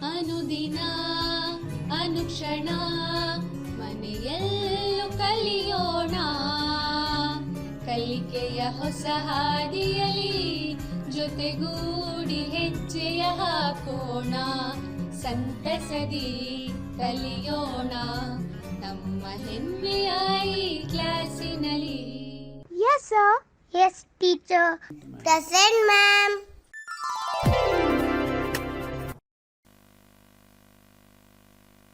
ಅನುದಿನ ಅನುಕ್ಷಣ ಮನೆಯಲ್ಲೂ ಕಲಿಯೋಣ, ಕಲಿಕೆಯ ಹೊಸ ಹಾದಿಯಲಿ ಜೊತೆಗೂಡಿ ಹೆಜ್ಜೆಯ ಹಾಕೋಣ, ಸಂತಸದಿ ಕಲಿಯೋಣ ನಮ್ಮ ಹೆಮ್ಮೆಯ ಈ ಕ್ಲಾಸಿನಲ್ಲಿ. Yes, sir. Yes, teacher. Present, ma'am.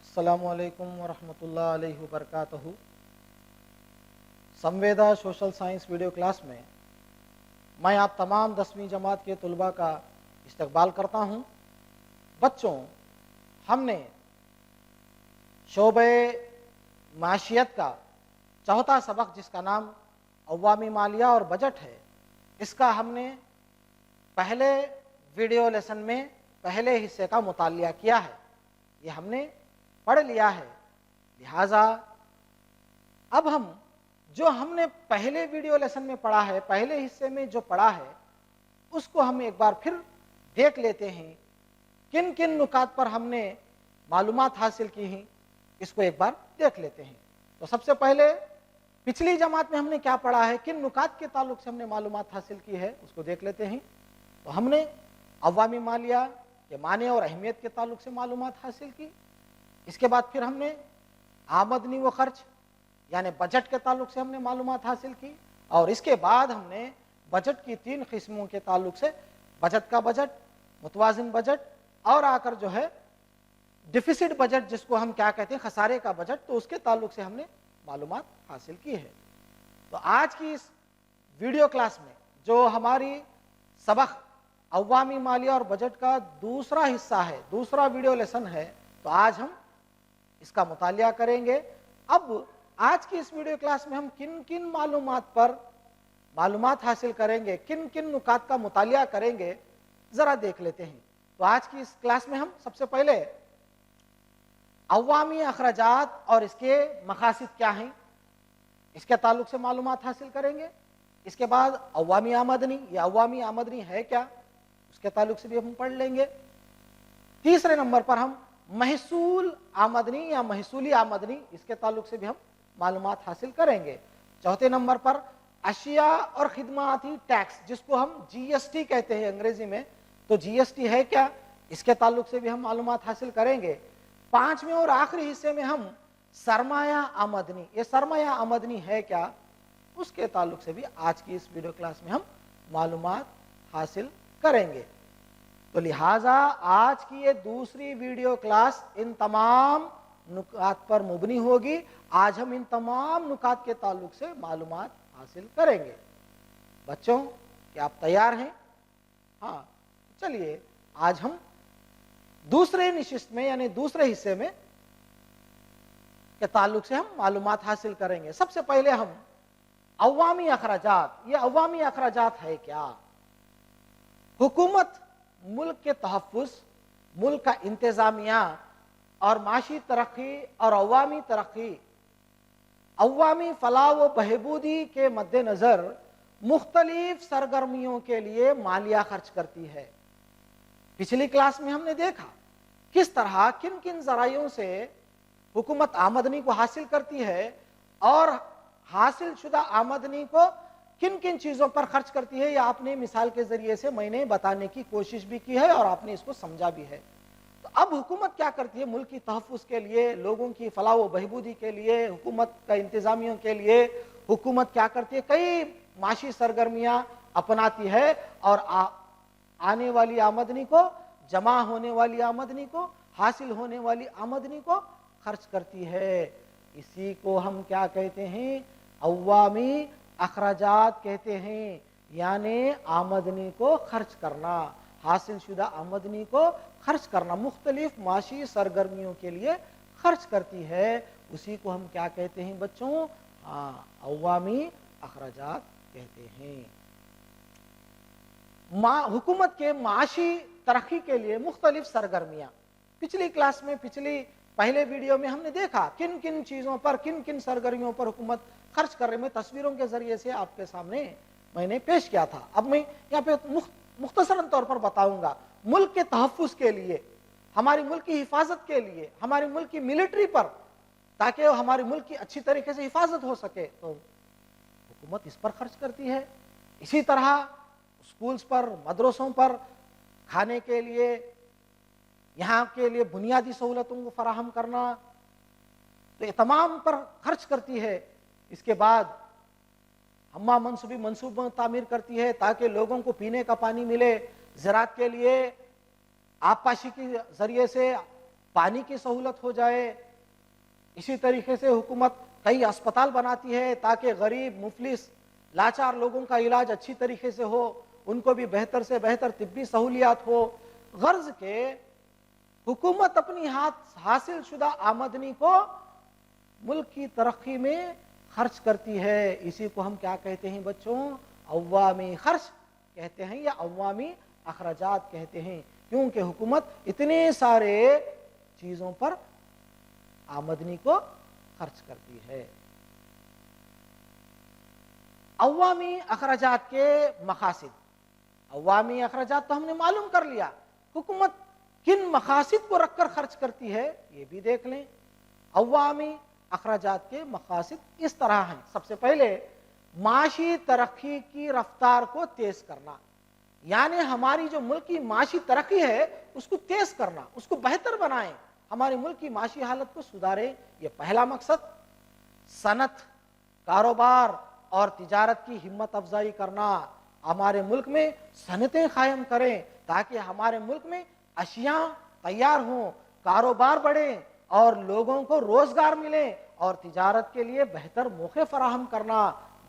अस्सलामु अलैकुम वरहमतुल्लाहि अलैहि वबरकातुहू। संवेदा सोशल साइंस वीडियो क्लास में मैं आप तमाम 10वीं जमात के तलबा का इस्तकबाल करता हूँ। बच्चों, हमने शोबे माशियत का चौथा सबक जिसका नाम अवामी मालिया और बजट है, इसका हमने पहले वीडियो लेसन में पहले हिस्से का मुतालिया किया है, ये हमने पढ़ लिया है। लिहाजा अब हम जो हमने पहले वीडियो लेसन में पढ़ा है, पहले हिस्से में जो पढ़ा है, उसको हम एक बार फिर देख लेते हैं। किन किन नुकात पर हमने मालूमात हासिल की हैं, इसको एक बार देख लेते हैं। तो सबसे पहले पिछली जमात में हमने क्या पढ़ा है, किन नुकात के ताल्लुक से हमने मालूमात हासिल की है, उसको देख लेते हैं। तो हमने अवामी मालिया के माने और अहमियत के ताल्लुक से मालूमात हासिल की। इसके बाद फिर हमने आमदनी व खर्च यानी बजट के ताल्लुक से हमने मालूमात हासिल की, और इसके बाद हमने बजट की 3 किस्मों के ताल्लुक से बजट का बजट, मुतवाजिन बजट और आकर जो है डिफिसिट बजट जिसको हम क्या कहते हैं खसारे का बजट, तो उसके ताल्लुक से हमने मालूमात हासिल की है। तो आज की इस वीडियो क्लास में जो हमारी सबक अवामी मालिया और बजट का दूसरा हिस्सा है, दूसरा वीडियो लेसन है, तो आज हम इसका मुतालिया करेंगे। अब आज की इस वीडियो क्लास में हम किन किन मालूमात पर मालूमात हासिल करेंगे, किन किन नुकात का मुतालिया करेंगे, जरा देख लेते हैं। तो आज की इस क्लास में हम सबसे पहले अवामी अखराजात और इसके मकासिद क्या हैं, इसके ताल्लुक से मालूमात हासिल करेंगे। इसके बाद अवामी आमदनी, या अवामी आमदनी है क्या, उसके ताल्लुक से भी हम पढ़ लेंगे। तीसरे नंबर पर हम महसूल आमदनी या महसूली आमदनी, इसके ताल्लुक से भी हम मालूमात हासिल करेंगे। चौथे नंबर पर अशिया और खिदमाती टैक्स, जिसको हम जीएसटी कहते हैं अंग्रेजी में, तो जीएसटी है क्या, इसके ताल्लुक से भी हम मालूमात हासिल करेंगे। पांचवें और आखिरी हिस्से में हम सरमाया आमदनी, ये सरमाया आमदनी है क्या, उसके ताल्लुक से भी आज की इस वीडियो क्लास में हम मालूमात हासिल करेंगे। तो लिहाजा आज की ये दूसरी वीडियो क्लास इन तमाम नुकात पर मुबनी होगी। आज हम इन तमाम नुकात के ताल्लुक से मालूमात हासिल करेंगे। बच्चों, क्या आप तैयार हैं? हाँ, चलिए आज हम दूसरे निशिस्त में यानी दूसरे हिस्से में के ताल्लुक से हम मालूमात हासिल करेंगे। सबसे पहले हम अवामी अखराजात, ये अवामी अखराजात है क्या? हुकूमत मुल्क के तहफ़्फ़ुज़, मुल्क का इंतज़ामिया और माशी तरक्की और अवामी तरक्की, अवामी फलाह व बहबूदी के मद्देनज़र मुख्तलिफ सरगर्मियों के लिए मालिया खर्च करती है। पिछली क्लास में हमने देखा किस तरह किन किन ज़राइयों से हुकूमत आमदनी को हासिल करती है और हासिल शुदा आमदनी को किन किन चीज़ों पर खर्च करती है। यह आपने मिसाल के ज़रिए से मैंने बताने की कोशिश भी की है और आपने इसको समझा भी है। तो अब हुकूमत क्या करती है, मुल्क की तहफ़्फ़ुज़ के लिए, लोगों की फलाह व बहबूदी के लिए, हुकूमत का इंतज़ामियों के लिए हुकूमत क्या करती है, कई माशी सरगर्मियाँ अपनाती है और आने वाली आमदनी को, जमा होने वाली आमदनी को, हासिल होने वाली आमदनी को खर्च करती है। इसी को हम क्या कहते हैं, अवामी अखराजात कहते हैं, यानी आमदनी को खर्च करना, हासिल शुदा आमदनी को खर्च करना, मुख्तलिफ माशी सरगर्मियों के लिए खर्च करती है। उसी को हम क्या कहते हैं बच्चों? अवामी अखराजात कहते हैं। हुकूमत के माशी तरक्की के लिए मुख्तलिफ सरगर्मियाँ, पिछली क्लास में, पिछली पहले वीडियो में हमने देखा किन किन चीज़ों पर, किन किन सरगर्मियों पर हुकूमत खर्च करने में तस्वीरों के जरिए से आपके सामने मैंने पेश किया था। अब मैं यहाँ पे मुख्तसरन तौर पर बताऊंगा। मुल्क के तहफ़्फ़ुज़ के लिए हमारे मुल्क की हिफाजत के लिए, हमारे मुल्क की मिलिट्री पर, ताकि हमारे मुल्क की अच्छी तरीके से हिफाजत हो सके, तो हुकूमत इस पर खर्च करती है। इसी तरह स्कूल्स पर, मदरसों पर खाने के लिए, यहाँ के लिए बुनियादी सहूलतों को फराहम करना, तो ये तमाम पर खर्च करती है। इसके बाद हम्मा मनसूबी मनसूबा तामीर करती है ताकि लोगों को पीने का पानी मिले, ज़राअत के लिए आबपाशी के जरिए से पानी की सहूलत हो जाए। इसी तरीके से हुकूमत कई अस्पताल बनाती है ताकि गरीब, मुफलिस, लाचार लोगों का इलाज अच्छी तरीके से हो, उनको भी बेहतर से बेहतर तिब्बी सहूलियात हो। गर्ज के हुकूमत अपनी हासिल शुदा आमदनी को मुल्क की तरक्की में खर्च करती है। इसी को हम क्या कहते हैं बच्चों? अवामी खर्च कहते हैं या अवामी अखराजात कहते हैं, क्योंकि हुकूमत इतने सारे चीज़ों पर आमदनी को खर्च करती है। अवामी अखराजात के मकासिद, अवामी अखराजात तो हमने मालूम कर लिया, हुकूमत किन मकासिद को रखकर खर्च करती है ये भी देख लें। अवामी अखराजात के मकासिद इस तरह हैं। सबसे पहले माशी तरक्की की रफ्तार को तेज करना, यानी हमारी जो मुल्क की माशी तरक्की है उसको तेज करना, उसको बेहतर बनाएं, हमारे मुल्क की माशी हालत को सुधारें, ये पहला मकसद। सनत, कारोबार और तिजारत की हिम्मत अफजाई करना, हमारे मुल्क में सनतें कायम करें ताकि हमारे मुल्क में अशिया तैयार हों, कारोबार बढ़े और लोगों को रोजगार मिले और तिजारत के लिए बेहतर मौके फराहम करना,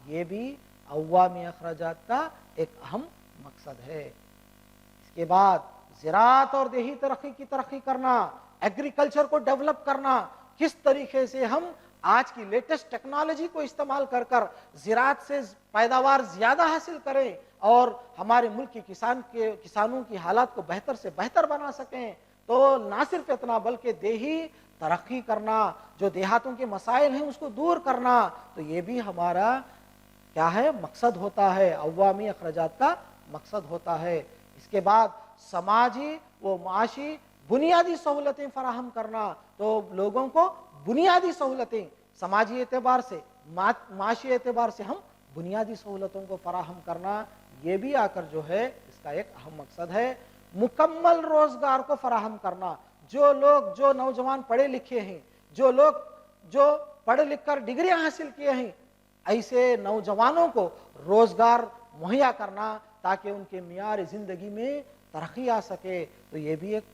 ये भी अवामी अखराजात का एक अहम मकसद है। इसके बाद ज़राअत और देही तरक्की करना, एग्रीकल्चर को डेवलप करना, किस तरीके से हम आज की लेटेस्ट टेक्नोलॉजी को इस्तेमाल कर कर ज़राअत से पैदावार ज़्यादा हासिल करें और हमारे मुल्क के किसानों की हालात को बेहतर से बेहतर बना सकें। तो ना सिर्फ इतना बल्कि देही तरक्की करना, जो देहातों के मसाइल हैं उसको दूर करना, तो ये भी हमारा क्या है? मकसद होता है, अवामी अखराजात का मकसद होता है। इसके बाद समाजी व माशी बुनियादी सहूलतें फराहम करना, तो लोगों को बुनियादी सहूलतें समाजी एतबार से, माशी एतबार से हम बुनियादी सहूलतों को फराहम करना, ये भी आकर जो है इसका एक अहम मकसद है। मुकम्मल रोजगार को फराहम करना, जो नौजवान पढ़े लिखे हैं, जो पढ़ लिख कर डिग्रियां हासिल किए हैं, ऐसे नौजवानों को रोजगार मुहैया करना ताकि उनके मियार जिंदगी में तरक्की आ सके, तो ये भी एक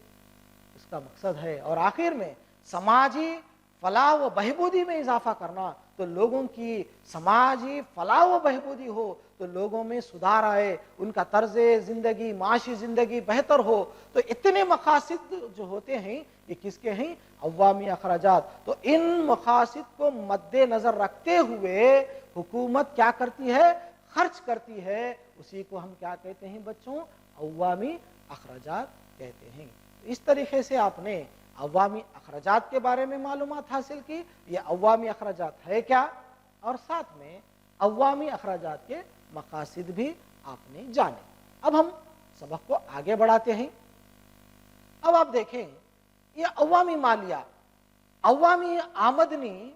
इसका मकसद है। और आखिर में समाजी फलाह व बहबूदी में इजाफा करना, तो लोगों की समाजी फलाह व बहबूदी हो, तो लोगों में सुधार आए, उनका तर्ज़े ज़िंदगी, माशी ज़िंदगी बेहतर हो। तो इतने मकासिद जो होते हैं ये किसके हैं? अवामी अखराजात। तो इन मकासिद को मद्देनज़र रखते हुए हुकूमत क्या करती है? खर्च करती है। उसी को हम क्या कहते हैं बच्चों? अवामी अखराजात कहते हैं। इस तरीके से आपने अवामी अखराजात के बारे में मालूमात हासिल की, ये अवामी अखराजात है क्या, और साथ में अवामी अखराजात के मकासिद भी आपने जाने। अब हम सबक को आगे बढ़ाते हैं। अब आप देखें ये अवामी मालिया, अवामी आमदनी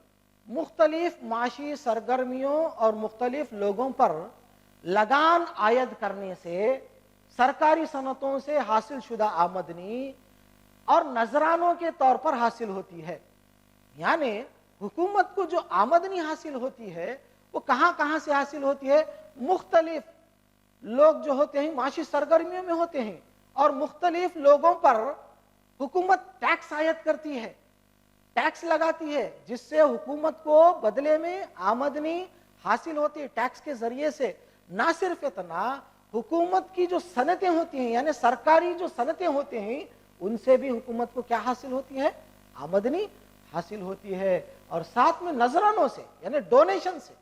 मुख्तलिफ माशी सरगर्मियों और मुख्तलिफ लोगों पर लगान आयद करने से, सरकारी सनतों से हासिल शुदा आमदनी और नजरानों के तौर पर हासिल होती है। यानी हुकूमत को जो आमदनी हासिल होती है वो कहां कहां से हासिल होती है? मुख्तलिफ लोग जो होते हैं माशी सरगर्मियों में होते हैं और मुख्तलिफ लोगों पर हुकूमत टैक्स आयद करती है, टैक्स लगाती है, जिससे हुकूमत को बदले में आमदनी हासिल होती है टैक्स के जरिए से। ना सिर्फ इतना, हुकूमत की जो सनतें होती हैं, यानी सरकारी जो सनतें होते हैं, उनसे भी हुकूमत को क्या हासिल होती है? आमदनी हासिल होती है। और साथ में नजरानों से, यानी डोनेशन से,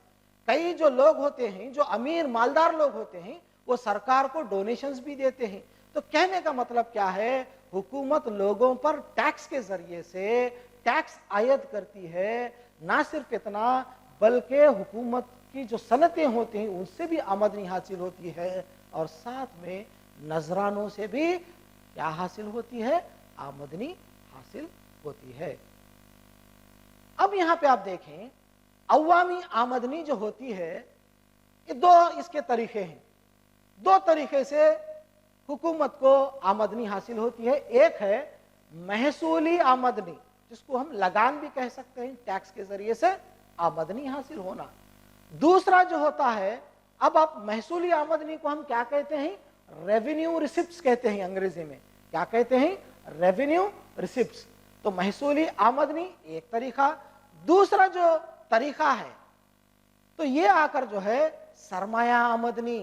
कई जो लोग होते हैं, जो अमीर मालदार लोग होते हैं, वो सरकार को डोनेशंस भी देते हैं। तो कहने का मतलब क्या है? हुकूमत लोगों पर टैक्स के जरिए से टैक्स आयद करती है। ना सिर्फ इतना बल्कि हुकूमत की जो सनतें होती हैं उनसे भी आमदनी हासिल होती है और साथ में नजरानों से भी क्या हासिल होती है? आमदनी हासिल होती है। अब यहां पे आप देखें, अवामी आमदनी जो होती है, ये दो इसके तरीके हैं। दो तरीके से हुकूमत को आमदनी हासिल होती है। एक है महसूली आमदनी, जिसको हम लगान भी कह सकते हैं, टैक्स के जरिए से आमदनी हासिल होना। दूसरा जो होता है, अब आप महसूली आमदनी को हम क्या कहते हैं? रेवेन्यू रिसिप्ट्स कहते हैं अंग्रेजी में। क्या कहते हैं? Revenue receipts. तो महसूली आमदनी एक तरीका। दूसरा जो तरीका है, तो ये आकर जो है सरमाया आमदनी।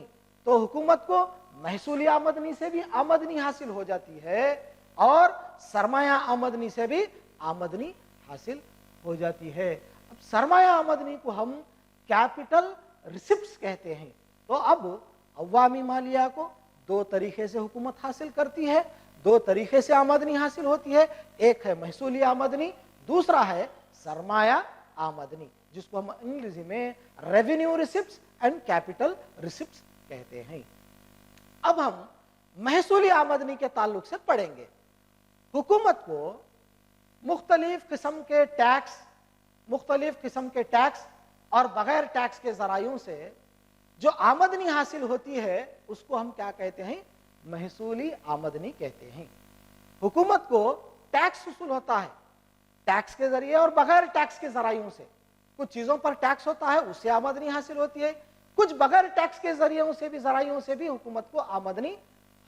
तो हुकूमत को महसूली आमदनी से भी आमदनी हासिल हो जाती है और सरमाया आमदनी से भी आमदनी हासिल हो जाती है। अब सरमाया आमदनी को हम कैपिटल रिसिप्ट्स कहते हैं। तो अब अवामी मालिया को दो तरीके से हुकूमत हासिल करती है, दो तरीके से आमदनी हासिल होती है। एक है महसूली आमदनी, दूसरा है सरमाया आमदनी, जिसको हम अंग्रेजी में revenue receipts and capital receipts कहते हैं। अब हम महसूली आमदनी के ताल्लुक से पढ़ेंगे। हुकूमत को मुख्तलिफ किस्म के टैक्स और बगैर टैक्स के जरायों से जो आमदनी हासिल होती है, उसको हम क्या कहते हैं? महसूली आमदनी कहते हैं। हुकूमत को टैक्स वसूल होता है टैक्स के जरिए और बगैर टैक्स के जरायों से। कुछ चीजों पर टैक्स होता है, उससे आमदनी हासिल होती है। कुछ बगैर टैक्स के जरियों से भी, जरायों से भी हुकूमत को आमदनी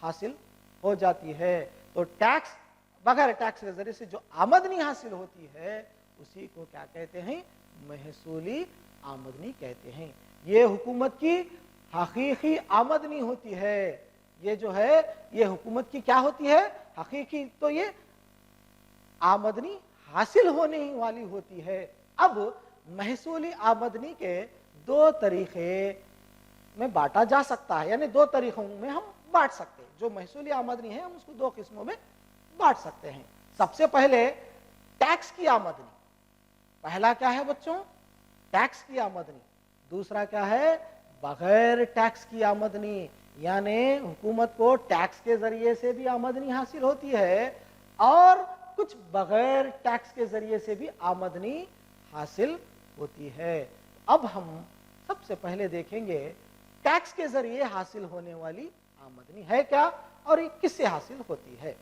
हासिल हो जाती है। तो टैक्स, बगैर टैक्स के जरिए से जो आमदनी हासिल होती है, उसी को क्या कहते हैं? महसूली आमदनी कहते हैं। ये हुकूमत की हकीकी आमदनी होती है। ये जो है, ये हुकूमत की क्या होती है? हकीकी। तो ये आमदनी हासिल होने ही वाली होती है। अब महसूली आमदनी के दो तरीके में बांटा जा सकता है, यानी दो तरीकों में हम बांट सकते हैं। जो महसूली आमदनी है, हम उसको दो किस्मों में बांट सकते हैं। सबसे पहले टैक्स की आमदनी। पहला क्या है बच्चों? टैक्स की आमदनी। दूसरा क्या है? बगैर टैक्स की आमदनी। यानी हुकूमत को टैक्स के जरिए से भी आमदनी हासिल होती है और कुछ बगैर टैक्स के जरिए से भी आमदनी हासिल होती है। अब हम सबसे पहले देखेंगे टैक्स के जरिए हासिल होने वाली आमदनी है क्या और ये किससे हासिल होती है।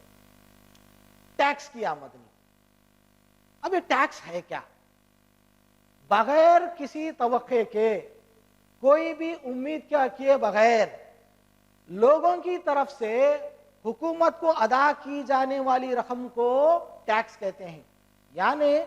टैक्स की आमदनी। अब ये टैक्स है क्या? बगैर किसी तवक्के के, कोई भी उम्मीद क्या किए बगैर लोगों की तरफ से हुकूमत को अदा की जाने वाली रकम को टैक्स कहते हैं। यानी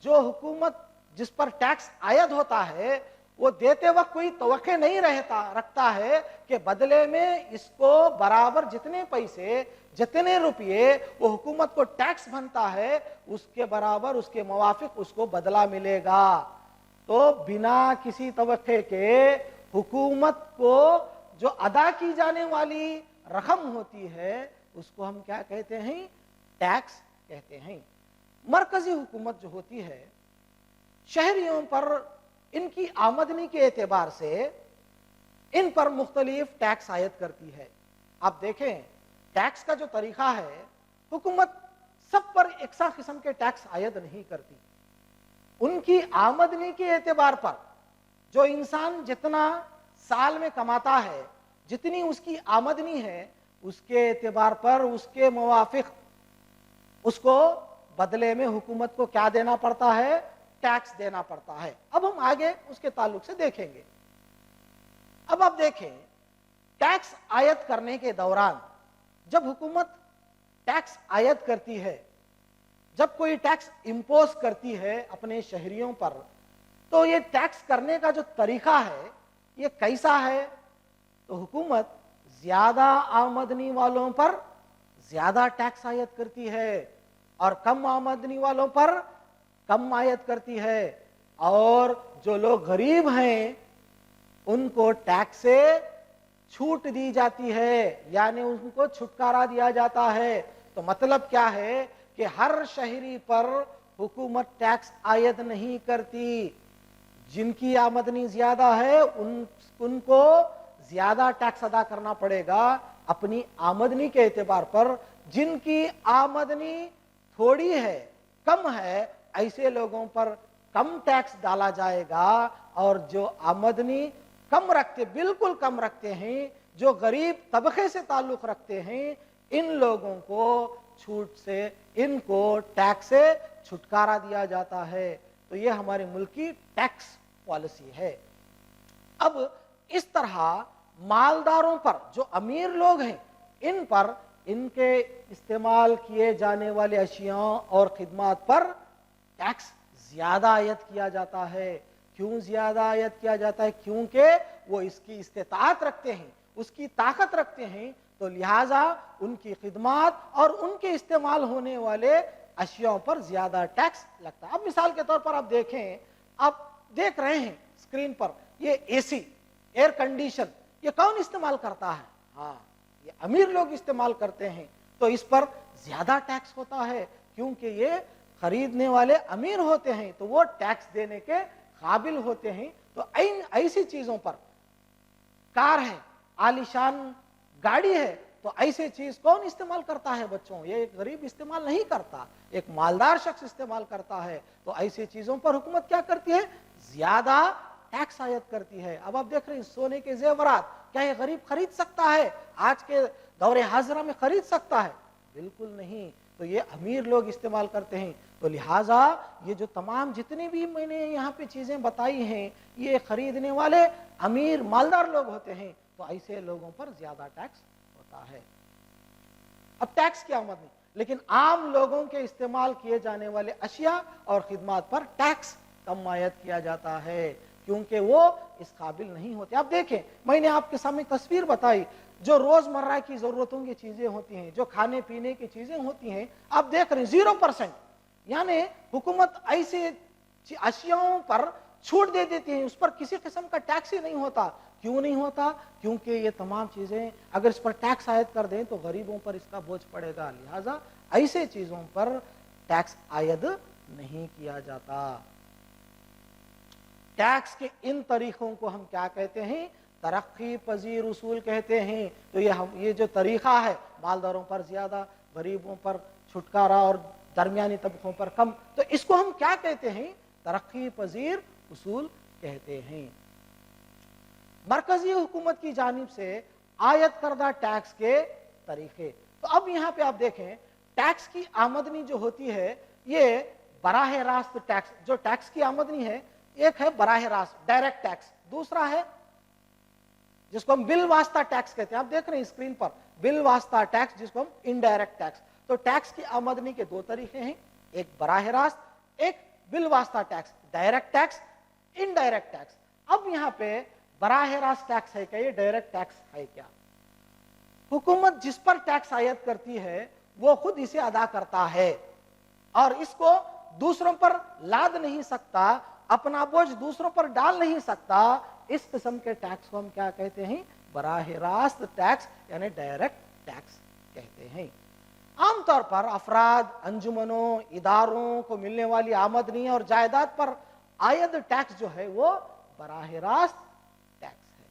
जो हुकूमत जिस पर टैक्स आयद होता है, वो देते वक्त कोई तवक्के नहीं रखता है कि बदले में इसको बराबर जितने पैसे, जितने रुपये वो हुकूमत को टैक्स बनता है, उसके बराबर, उसके मुवाफिक उसको बदला मिलेगा। तो बिना किसी तवक्के के हुकूमत को जो अदा की जाने वाली रकम होती है, उसको हम क्या कहते हैं? टैक्स कहते हैं। मरकजी हुकूमत जो होती है, शहरियों पर इनकी आमदनी के एतबार से इन पर मुख्तलिफ टैक्स आयद करती है। आप देखें, टैक्स का जो तरीका है, हुकूमत सब पर एकसा किस्म के टैक्स आयद नहीं करती। उनकी आमदनी के एतबार पर जो इंसान जितना साल में कमाता है, जितनी उसकी आमदनी है, उसके एतबार पर उसके मुवाफिक उसको बदले में हुकूमत को क्या देना पड़ता है? टैक्स देना पड़ता है। अब हम आगे उसके ताल्लुक से देखेंगे। अब आप देखें, टैक्स आयद करने के दौरान जब हुकूमत टैक्स आयद करती है, जब कोई टैक्स इंपोज करती है अपने शहरियों पर, तो ये टैक्स करने का जो तरीका है, ये कैसा है? तो हुकूमत ज्यादा आमदनी वालों पर ज्यादा टैक्स आयद करती है और कम आमदनी वालों पर कम आयद करती है, और जो लोग गरीब हैं उनको टैक्स से छूट दी जाती है, यानी उनको छुटकारा दिया जाता है। तो मतलब क्या है कि हर शहरी पर हुकूमत टैक्स आयद नहीं करती। जिनकी आमदनी ज्यादा है उनको ज्यादा टैक्स अदा करना पड़ेगा अपनी आमदनी के एतबार पर। जिनकी आमदनी थोड़ी है, कम है, ऐसे लोगों पर कम टैक्स डाला जाएगा, और जो आमदनी कम रखते, बिल्कुल कम रखते हैं, जो गरीब तबके से ताल्लुक रखते हैं, इन लोगों को छूट से, इनको टैक्स से छुटकारा दिया जाता है। तो ये हमारे मुल्क की टैक्स पॉलिसी है। अब इस तरह मालदारों पर, जो अमीर लोग हैं, इन पर इनके इस्तेमाल किए जाने वाले अशियाओं और खिदमात पर टैक्स ज्यादा आयत किया जाता है। क्यों ज्यादा आयत किया जाता है? क्योंकि वो इसकी इस्तेताअत रखते हैं, उसकी ताकत रखते हैं, तो लिहाजा उनकी खिदमात और उनके इस्तेमाल होने वाले अशियाओं पर ज्यादा टैक्स लगता है। अब मिसाल के तौर पर आप देखें, आप देख रहे हैं स्क्रीन पर, ये एसी, एयर कंडीशन, ये कौन इस्तेमाल करता है? हाँ, ये अमीर लोग इस्तेमाल करते हैं। तो इस पर ज्यादा टैक्स होता है, क्योंकि ये खरीदने वाले अमीर होते हैं, तो वो टैक्स देने के काबिल होते हैं। तो ऐसी चीजों पर, कार है, आलीशान गाड़ी है, तो ऐसे चीज कौन इस्तेमाल करता है बच्चों? ये एक गरीब इस्तेमाल नहीं करता, एक मालदार शख्स इस्तेमाल करता है। तो ऐसी चीजों पर हुकूमत क्या करती है? ज्यादा टैक्स आयत करती है। अब आप देख रहे हैं सोने के जेवरात, क्या ये गरीब खरीद सकता है? आज के दौरे हाजरा में खरीद सकता है? बिल्कुल नहीं। तो ये अमीर लोग इस्तेमाल करते हैं। तो लिहाजा ये जो तमाम जितने भी मैंने यहाँ पे चीजें बताई हैं, ये खरीदने वाले अमीर मालदार लोग होते हैं। तो ऐसे लोगों पर ज्यादा टैक्स होता है। अब टैक्स की आमद नहीं, लेकिन आम लोगों के इस्तेमाल किए जाने वाले अशिया और खिदमात पर टैक्स कम आयत किया जाता है, क्योंकि वो इस काबिल नहीं होते। आप देखें, मैंने आपके सामने तस्वीर बताई, जो रोजमर्रा की जरूरतों की चीजें होती हैं, जो खाने पीने की चीजें होती हैं, आप देख रहे हैं 0%, यानी हुकूमत ऐसे अशियाओं पर छूट दे देती है, उस पर किसी किस्म का टैक्स ही नहीं होता। क्यों नहीं होता? क्योंकि ये तमाम चीजें अगर इस पर टैक्स आयद कर दें तो गरीबों पर इसका बोझ पड़ेगा। लिहाजा ऐसे चीजों पर टैक्स आयद नहीं किया जाता। टैक्स के इन तरीकों को हम क्या कहते हैं? तरक्की पजीर उसूल कहते हैं। तो ये जो तरीका है, मालदारों पर ज्यादा, गरीबों पर छुटकारा और दरमियानी तबकों पर कम, तो इसको हम क्या कहते हैं? तरक्की पजीर उसूल कहते हैं। मरकजी हुकूमत की जानिब से आयत करदा टैक्स के तरीके। तो अब यहाँ पे आप देखें, टैक्स की आमदनी जो होती है, ये बराह रास्त टैक्स, जो टैक्स की आमदनी है, एक है बराह रास्त डायरेक्ट टैक्स, दूसरा है जिसको हम बिल वास्ता टैक्स कहते हैं। आप देख रहे हैं स्क्रीन पर, बिल वास्ता टैक्स, जिसको हम इनडायरेक्ट टैक्स। तो टैक्स की आमदनी के दो तरीके हैं, एक बराह रास्त, एक बिल वास्ता tax, direct tax, indirect tax. अब यहाँ पे बराह रास्त टैक्स है क्या? ये डायरेक्ट टैक्स है क्या? हुकूमत जिस पर टैक्स आयद करती है वो खुद इसे अदा करता है और इसको दूसरों पर लाद नहीं सकता, अपना बोझ दूसरों पर डाल नहीं सकता। इस किस्म के टैक्स को हम क्या कहते हैं? बराह रास्त टैक्स यानी डायरेक्ट टैक्स कहते हैं। आमतौर पर अफराद, अंजुमनों, इदारों को मिलने वाली आमदनी और जायदाद पर आयद टैक्स जो है वो बराह रास्त टैक्स है।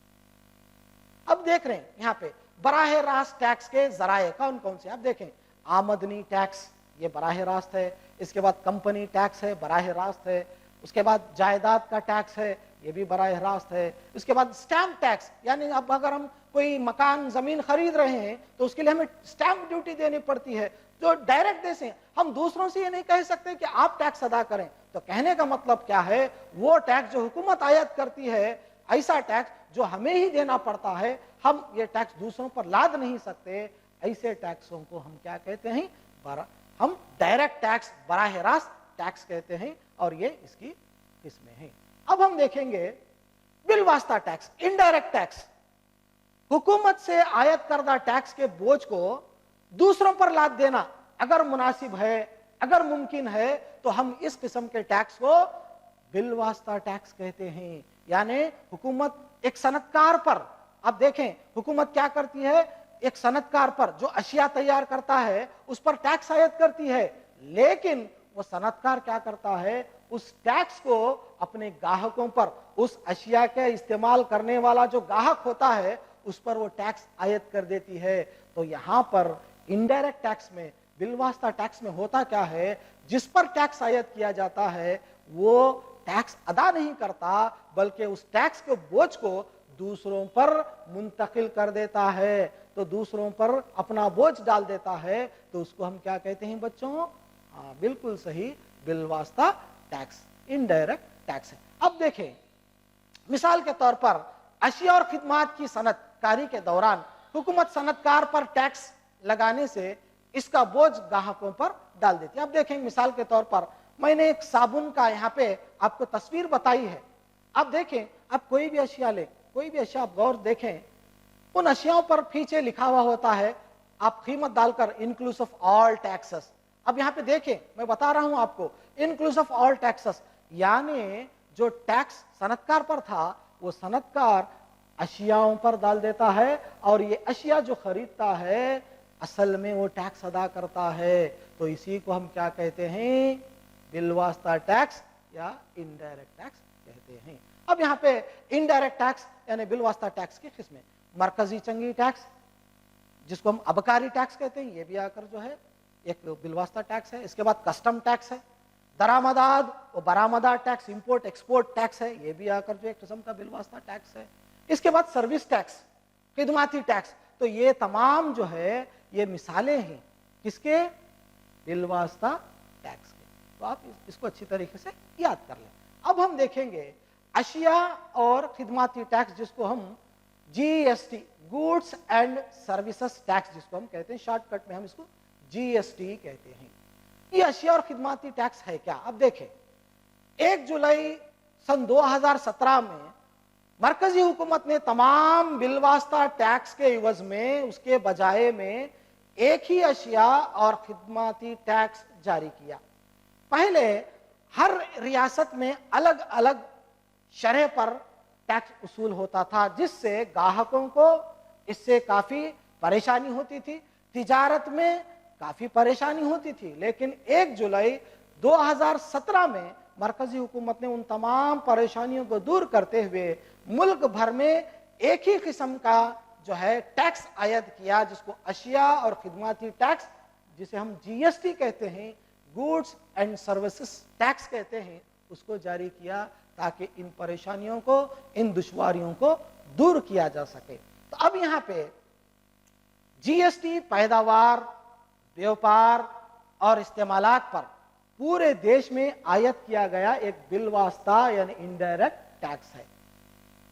अब देख रहे हैं यहाँ पे बराह रास्त टैक्स के जराए कौन कौन से? आप देखें, आमदनी टैक्स ये बराह रास्त है, इसके बाद कंपनी टैक्स है, बराह रास्त है, उसके बाद जायदाद का टैक्स है, ये भी बराह रास्त है, उसके बाद स्टैंप टैक्स, यानी अब अगर हम कोई मकान जमीन खरीद रहे हैं तो उसके लिए हमें स्टैंप ड्यूटी देनी पड़ती है, जो डायरेक्ट दे से। हम दूसरों से ये नहीं कह सकते कि आप टैक्स अदा करें। तो कहने का मतलब क्या है? वो टैक्स जो हुकूमत आयद करती है, ऐसा टैक्स जो हमें ही देना पड़ता है, हम ये टैक्स दूसरों पर लाद नहीं सकते। ऐसे टैक्सों को हम क्या कहते हैं? हम डायरेक्ट टैक्स, बराह रास्त टैक्स कहते हैं, और ये इसकी किस्में हैं। अब हम देखेंगे बिल वास्ता टैक्स, इनडायरेक्ट टैक्स। हुकूमत से आयद करदा टैक्स के बोझ को दूसरों पर लाद देना अगर मुनासिब है, अगर मुमकिन है, तो हम इस किस्म के टैक्स को बिल वास्ता टैक्स कहते हैं। यानी हुकूमत एक सनतकार पर, अब देखें हुकूमत क्या करती है, एक सनतकार पर जो अशिया तैयार करता है उस पर टैक्स आयद करती है, लेकिन वो सनतकार क्या करता है? उस टैक्स को अपने ग्राहकों पर, उस अशिया के इस्तेमाल करने वाला जो ग्राहक होता है उस पर वो टैक्स आयद कर देती है। तो यहाँ पर इनडायरेक्ट टैक्स में, बिलवास्ता टैक्स में होता क्या है, जिस पर टैक्स आयद किया जाता है वो टैक्स अदा नहीं करता, बल्कि उस टैक्स के बोझ को दूसरों पर मुंतकिल कर देता है। तो दूसरों पर अपना बोझ डाल देता है, तो उसको हम क्या कहते हैं बच्चों? हाँ, बिल्कुल सही, बिलवास्ता टैक्स, इनडायरेक्ट टैक्स है। अब देखें, मिसाल के तौर पर अशिया और खिदमात की सनतकारी के दौरान हुकूमत सनतकार पर टैक्स लगाने से इसका बोझ ग्राहकों पर डाल देती है। अब देखें, मिसाल के तौर पर मैंने एक साबुन का यहाँ पे आपको तस्वीर बताई है। अब देखें, आप कोई भी अशिया ले, कोई भी अशिया आप गौर देखें, उन अशियाओं पर पीछे लिखा हुआ होता है, आप कीमत डालकर इंक्लूसिव ऑफ ऑल टैक्सेस। अब यहाँ पे देखें, मैं बता रहा हूं आपको, इंक्लूसिव ऑफ ऑल टैक्सेस, यानी जो टैक्स सनतकार पर था वो सनतकार अशियाओं पर डाल देता है, और ये अशिया जो खरीदता है असल में वो टैक्स अदा करता है। तो इसी को हम क्या कहते हैं? बिलवास्ता टैक्स या इनडायरेक्ट टैक्स कहते हैं। अब यहाँ पे इनडायरेक्ट टैक्स यानी बिलवास्ता टैक्स की किस्में, मरकजी चंगी टैक्स जिसको हम अबकारी टैक्स कहते हैं, ये भी आकर जो है एक बिलवास्ता टैक्स है। इसके बाद कस्टम टैक्स है, दरामदाद और बरामदाद टैक्स, इंपोर्ट एक्सपोर्ट टैक्स है, ये भी आकर जो एक किस्म का बिलवास्ता टैक्स है। इसके बाद सर्विस टैक्स, खिदमाती टैक्स। तो ये तमाम जो है ये मिसालें हैं किसके? बिलवास्ता टैक्स के। तो आप इसको अच्छी तरीके से याद कर लें। अब हम देखेंगे अशिया और खिदमाती टैक्स, जिसको हम GST, goods and services tax जिसको हम कहते हैं, शॉर्टकट में हम इसको जीएसटी कहते हैं। ये अशिया और खिदमाती टैक्स है क्या? अब देखें, 1 जुलाई सन 2017 में मरकजी हुकूमत ने तमाम बिलवास्ता टैक्स के इवज में उसके बजाय में एक ही अशिया और खिदमाती टैक्स जारी किया। पहले हर रियासत में अलग अलग शरह पर टैक्स उसूल होता था, जिससे ग्राहकों को इससे काफी परेशानी होती थी, तिजारत में काफी परेशानी होती थी। लेकिन 1 जुलाई 2017 में मरकजी हुकूमत ने उन तमाम परेशानियों को दूर करते हुए मुल्क भर में एक ही किस्म का जो है टैक्स आयद किया, जिसको अशिया और खिदमाती टैक्स, जिसे हम जीएसटी कहते हैं, गुड्स एंड सर्विसेज टैक्स कहते हैं, उसको जारी किया ताकि इन परेशानियों को, इन दुश्वारियों को दूर किया जा सके। तो अब यहाँ पे जीएसटी पैदावार, व्यापार और इस्तेमालात पर पूरे देश में आयद किया गया एक बिलवास्ता यानी इनडायरेक्ट टैक्स है।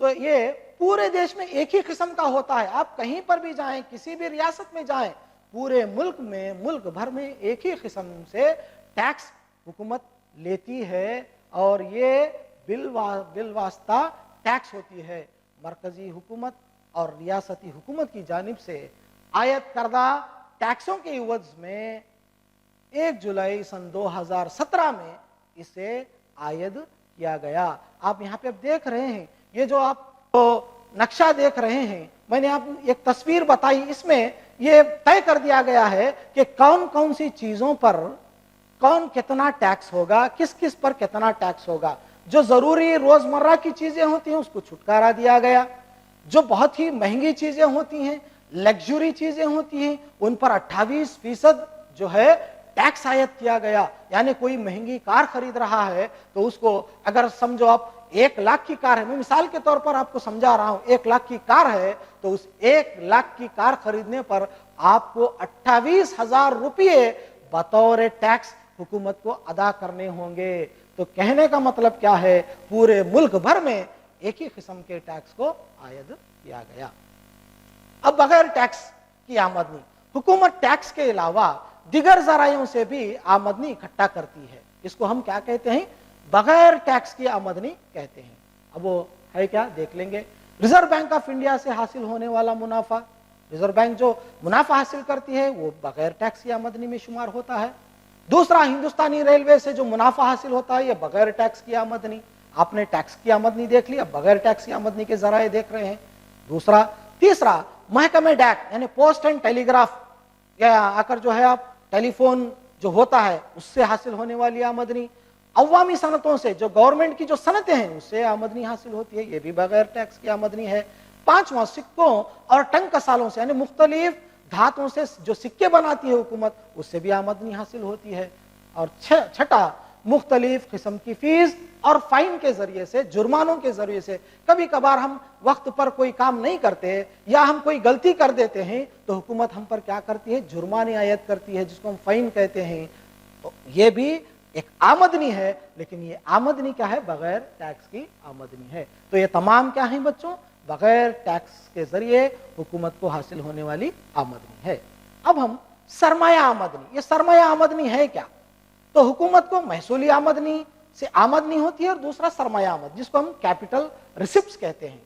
तो ये पूरे देश में एक ही किस्म का होता है। आप कहीं पर भी जाएं, किसी भी रियासत में जाएं, पूरे मुल्क में, मुल्क भर में एक ही किस्म से टैक्स हुकूमत लेती है, और ये बिलवास्ता टैक्स होती है। मरकजी हुकूमत और रियासती हुकूमत की जानिब से आयद करदा टैक्सों के इवज में 1 जुलाई सन 2017 में इसे आयद किया गया। आप यहाँ पे देख रहे हैं, ये जो आप तो नक्शा देख रहे हैं, मैंने आप एक तस्वीर बताई, इसमें ये तय कर दिया गया है कि कौन कौन सी चीजों पर कौन कितना टैक्स होगा, किस किस पर कितना टैक्स होगा। जो जरूरी रोजमर्रा की चीजें होती हैं उसको छुटकारा दिया गया, जो बहुत ही महंगी चीजें होती हैं, लग्जरी चीजें होती हैं, उन पर 28% जो है टैक्स आयद किया गया। यानी कोई महंगी कार खरीद रहा है तो उसको, अगर समझो आप 1 लाख की कार है, मैं मिसाल के तौर पर आपको समझा रहा हूं, 1 लाख की कार है, तो उस 1 लाख की कार खरीदने पर आपको 28,000 रुपये बतौर टैक्स हुकूमत को अदा करने होंगे। तो कहने का मतलब क्या है, पूरे मुल्क भर में एक ही किस्म के टैक्स को आयद किया गया। अब बगैर टैक्स की आमदनी, हुकूमत टैक्स के अलावा दिगर जरायों से भी आमदनी इकट्ठा करती है, इसको हम क्या कहते हैं? बगैर टैक्स की आमदनी कहते हैं। अब वो है क्या, देख लेंगे। रिजर्व बैंक ऑफ इंडिया से हासिल होने वाला मुनाफा, रिजर्व बैंक जो मुनाफा हासिल करती है वो बगैर टैक्स की आमदनी में शुमार होता है। दूसरा, हिंदुस्तानी रेलवे से जो मुनाफा हासिल होता है ये बगैर टैक्स की आमदनी। आपने टैक्स की आमदनी देख ली, अब बगैर टैक्स की आमदनी के जराए देख रहे हैं। दूसरा, तीसरा, महकमे डाक यानी पोस्ट एंड टेलीग्राफ, या आकर जो है आप टेलीफोन जो होता है उससे हासिल होने वाली आमदनी। अवामी सनतों से, जो गवर्नमेंट की जो सनतें हैं उससे आमदनी हासिल होती है, ये भी बगैर टैक्स की आमदनी है। पांचवा, सिक्कों और टंकसालों से यानी मुख्तलिफ धातुओं से जो सिक्के बनाती है हुकूमत, उससे भी आमदनी हासिल होती है। और छठा, मुख्तलिफ किस्म की फीस और फाइन के जरिए से, जुर्मानों के जरिए से, कभी कभार हम वक्त पर कोई काम नहीं करते या हम कोई गलती कर देते हैं तो हुकूमत हम पर क्या करती है, जुर्माने आयद करती है, जिसको हम फाइन कहते हैं। तो ये भी एक आमदनी है, लेकिन ये आमदनी क्या है, बगैर टैक्स की आमदनी है। तो ये तमाम क्या है बच्चों, बगैर टैक्स के जरिए हुकूमत को हासिल होने वाली आमदनी है। अब हम सरमाया आमदनी, ये सरमाया आमदनी है क्या? तो हुकूमत को महसूली आमदनी से आमदनी होती है और दूसरा सरमाया आमदनी, जिसको हम कैपिटल रिसिप्ट्स कहते हैं।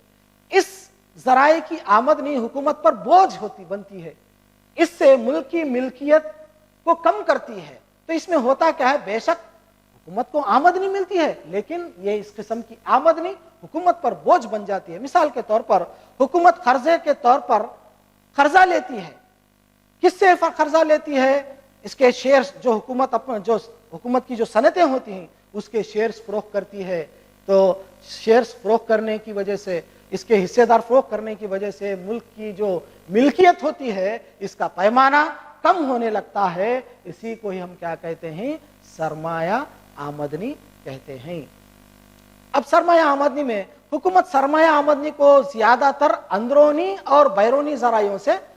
इस जराए की आमदनी हुकूमत पर बोझ बनती है, इससे मुल्क की मिल्कियत को कम करती है। तो इसमें होता क्या है, बेशक हुकूमत को आमदनी मिलती है, लेकिन ये इस किस्म की आमदनी हुकूमत पर बोझ बन जाती है। मिसाल के तौर पर हुकूमत कर्जे के तौर पर कर्जा लेती है। किससे कर्जा लेती है? इसके शेयर्स, जो हुकूमत की जो सनतें होती हैं उसके शेयर्स फरोख्त करती है। तो शेयर्स फरोख्त करने की वजह से, इसके हिस्सेदार फरोख्त करने की वजह से मुल्क की जो मिल्कियत होती है इसका पैमाना कम होने लगता है। इसी को ही हम क्या कहते हैं, सरमाया आमदनी कहते हैं। अब सरमाया आमदनी में हुकूमत सरमाया आमदनी को ज्यादातर अंदरूनी और बैरूनी जरायों से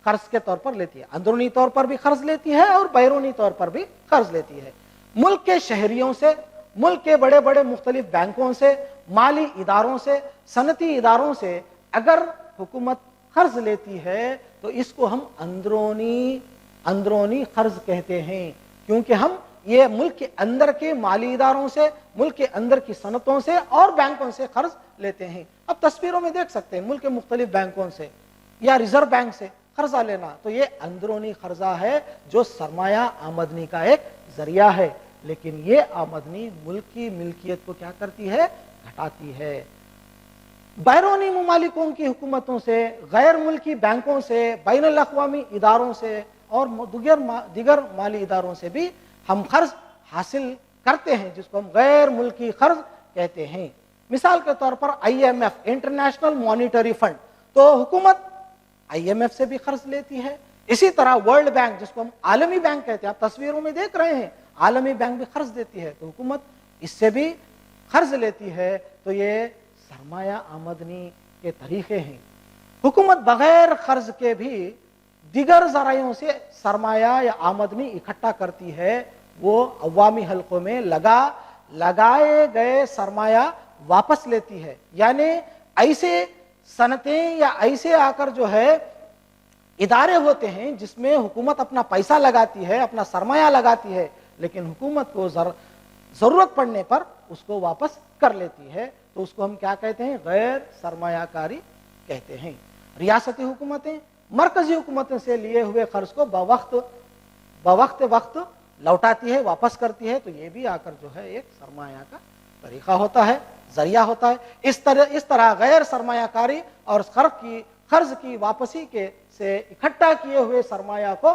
कर्ज के तौर पर लेती है। अंदरूनी तौर पर भी कर्ज लेती है और बैरूनी तौर पर भी कर्ज लेती है। मुल्क के शहरियों से, मुल्क के बड़े बड़े मुख्तलिफ बैंकों से, माली इदारों से, सनती इदारों से अगर हुकूमत कर्ज लेती है तो इसको हम अंदरूनी कर्ज कहते हैं, क्योंकि हम ये मुल्क के अंदर के माली इदारों से, मुल्क के अंदर की सनतों से और बैंकों से कर्ज लेते हैं। अब तस्वीरों में देख सकते हैं मुल्क के मुख्तलिफ बैंकों से या रिजर्व बैंक से कर्जा लेना, तो ये अंदरूनी कर्जा है जो सरमाया आमदनी का एक जरिया है। लेकिन ये आमदनी मुल्क की मिल्कियत को क्या करती है, घटाती है। बैरूनी मुमालिकों की हुकूमतों से, गैर मुल्की बैंकों से, बैनुल अक़वामी इदारों से और दीगर माली इदारों से भी हम कर्ज हासिल करते हैं, जिसको हम गैर मुल्की कर्ज कहते हैं। मिसाल के तौर पर IMF, इंटरनेशनल मॉनिटरी फंड, तो हुकूमत IMF से भी कर्ज लेती है। इसी तरह वर्ल्ड बैंक, जिसको हम आलमी बैंक कहते हैं, आप तस्वीरों में देख रहे हैं, आलमी बैंक भी कर्ज देती है, तो हुकूमत इससे भी कर्ज लेती है। तो ये सरमाया आमदनी के तरीके हैं। हुकूमत बगैर कर्ज के भी दिगर जरायों से सरमाया या आमदनी इकट्ठा करती है। वो अवामी हलकों में लगाए गए सरमाया वापस लेती है। यानी ऐसे सनतें या ऐसे आकर जो है इदारे होते हैं जिसमें हुकूमत अपना पैसा लगाती है, अपना सरमाया लगाती है, लेकिन हुकूमत को जरूरत पड़ने पर उसको वापस कर लेती है। तो उसको हम क्या कहते हैं, गैर सरमायाकारी कहते हैं। रियासती हुकूमतें मरकजी हुकूमतों से लिए हुए कर्ज को बवक्त लौटाती है, वापस करती है। तो ये भी आकर जो है एक सरमाया का तरीका होता है, जरिया होता है। इस तरह गैर सरमायाकारी और कर्ज की वापसी के से इकट्ठा किए हुए सरमाया को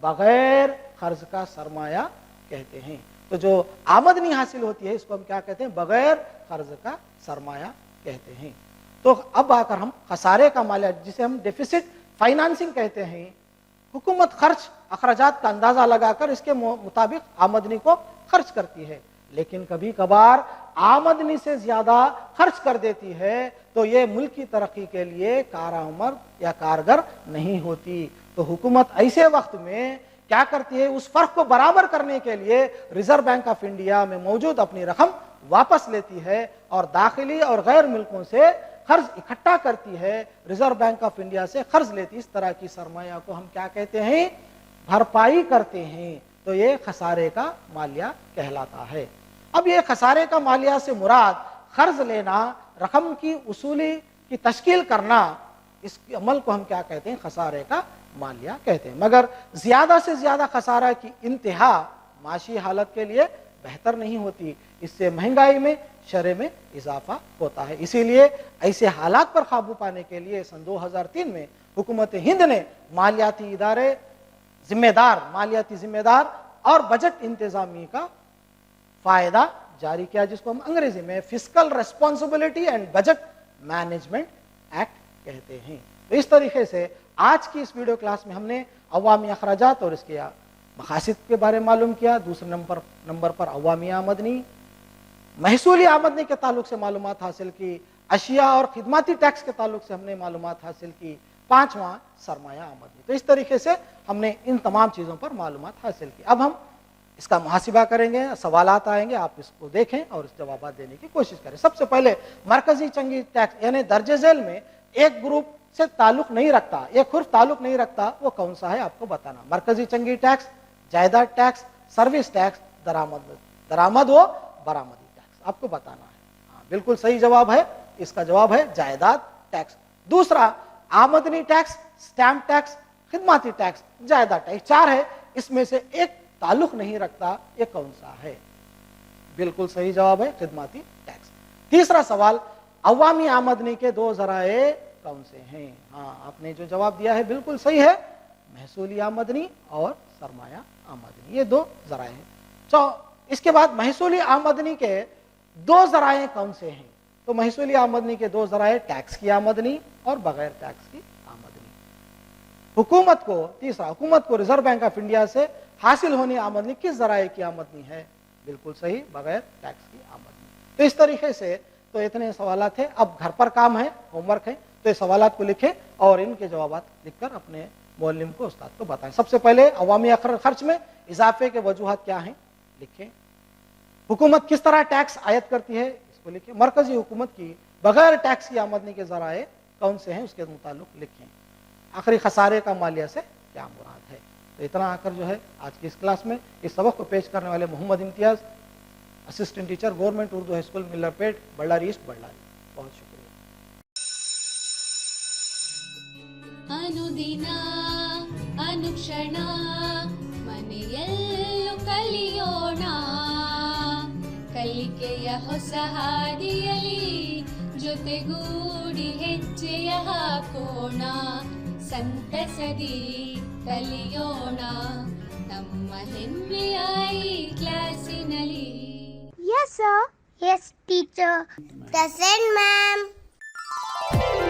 बगैर कर्ज का सरमाया कहते हैं। तो जो आमदनी हासिल होती है इसको हम क्या कहते हैं, बगैर कर्ज का सरमाया कहते हैं। तो अब आकर हम खसारे का मालिया, जिसे हम डेफिसिट फाइनेंसिंग कहते हैं, हुकूमत खर्च अखराजात का अंदाजा लगाकर इसके मुताबिक आमदनी को खर्च करती है, लेकिन कभी कभार आमदनी से ज्यादा खर्च कर देती है, तो ये मुल्क की तरक्की के लिए कारआमद या कारगर नहीं होती। तो हुकूमत ऐसे वक्त में क्या करती है, उस फर्क को बराबर करने के लिए रिजर्व बैंक ऑफ इंडिया में मौजूद अपनी रकम वापस लेती है और दाखिली और गैर मुल्कों से कर्ज इकट्ठा करती है। रिजर्व बैंक ऑफ इंडिया से कर्ज लेती, इस तरह की सरमाया को हम क्या कहते हैं, भरपाई करते हैं। तो ये खसारे का मालिया कहलाता है। अब ये खसारे का मालिया से मुराद कर्ज लेना, रकम की उसूली की तश्कील करना, इस अमल को हम क्या कहते हैं, खसारे का मालिया कहते हैं। मगर ज्यादा से ज्यादा खसारा की इंतहा माशी हालत के लिए बेहतर नहीं होती, इससे महंगाई में शरह में इजाफा होता है। इसीलिए ऐसे हालात पर काबू पाने के लिए सन 2003 में हुकूमत हिंद ने मालियाती जिम्मेदार और बजट इंतजामी का फायदा जारी किया, जिसको हम अंग्रेजी में fiscal responsibility and budget management act कहते हैं। तो इस तरीके से آج کی اس ویڈیو کلاس میں ہم نے عوامی اخراجات اور اس کے مقاصد کے بارے میں معلوم کیا. دوسرے نمبر پر عوامی آمدنی، محصولی آمدنی کے تعلق سے معلومات حاصل کی. اشیاء اور خدماتی ٹیکس کے تعلق سے ہم نے معلومات حاصل کی. پانچواں سرمایہ آمدنی. تو اس طریقے سے ہم نے ان تمام چیزوں پر معلومات حاصل کی. اب ہم اس کا محاسبہ کریں گے، سوالات آئیں گے، آپ اس کو دیکھیں اور اس جوابات دینے کی کوشش کریں. سب سے پہلے مرکزی چنگی ٹیکس یعنی درج ذیل میں ایک گروپ سے تعلق نہیں رکھتا، ایک حرف تعلق نہیں رکھتا، وہ کون سا ہے آپ کو بتانا. مرکزی چنگی ٹیکس، جائیداد ٹیکس، سروس ٹیکس، درآمد و برآمدی ٹیکس آپ کو بتانا ہے. ہاں بالکل صحیح جواب ہے. اس کا جواب ہے جائیداد ٹیکس. دوسرا آمدنی ٹیکس، اسٹیمپ ٹیکس، خدماتی ٹیکس، جائیداد ٹیکس. چار ہے، اس میں سے ایک تعلق نہیں رکھتا، یہ کون سا ہے؟ بالکل صحیح جواب ہے خدماتی ٹیکس. تیسرا سوال، عوامی آمدنی کے دو ذرائع کون سے ہیں؟ ہاں آپ نے جو جواب دیا ہے بالکل صحیح ہے، محصولی آمدنی اور سرمایہ آمدنی، یہ دو ذرائع ہیں. اس کے بعد محصولی آمدنی کے دو ذرائع کون سے ہیں؟ تو محصولی آمدنی کے دو ذرائع ٹیکس کی آمدنی اور بغیر ٹیکس کی آمدنی. حکومت کو، تیسرا، حکومت کو ریزرو بینک آف انڈیا سے حاصل ہونے آمدنی کس ذرائع کی آمدنی ہے؟ بالکل صحیح، بغیر ٹیکس کی آمدنی. تو اس طریقے سے تو اتنے سوالات ہیں. اب گھر پر کام ہے، ہوم ورک ہے، تو یہ سوالات کو لکھیں اور ان کے جوابات لکھ کر اپنے معلم کو، استاد کو بتائیں. سب سے پہلے عوامی خرچ میں اضافے کے وجوہات کیا ہیں لکھیں. حکومت کس طرح ٹیکس عائد کرتی ہے اس کو لکھیں. مرکزی حکومت کی بغیر ٹیکس کی آمدنی کے ذرائع کون سے ہیں اس کے متعلق لکھیں. آخری خسارے کا مالیہ سے کیا مراد ہے. تو اتنا آ کر جو ہے آج کی اس کلاس میں اس سبق کو پیش کرنے والے Mohammed Imtiaz, assistant teacher, government Urdu high school, Millerpet, Bellary east, Bellary. بہت شکریہ. ಅನುದಿನ ಅನುಕ್ಷಣ ಮನೆಯಲ್ಲೂ ಕಲಿಯೋಣ, ಕಲಿಕೆಯ ಹೊಸ ಹಾದಿಯಲಿ ಜೊತೆಗೂಡಿ ಹೆಜ್ಜೆಯ ಹಾಕೋಣ, ಸಂತಸದಿ ಕಲಿಯೋಣ ನಮ್ಮ ಹೆಮ್ಮೆಯ ಈ ಕ್ಲಾಸಿನಲ್ಲಿ. Yes, sir. Yes, teacher. Present, ma'am.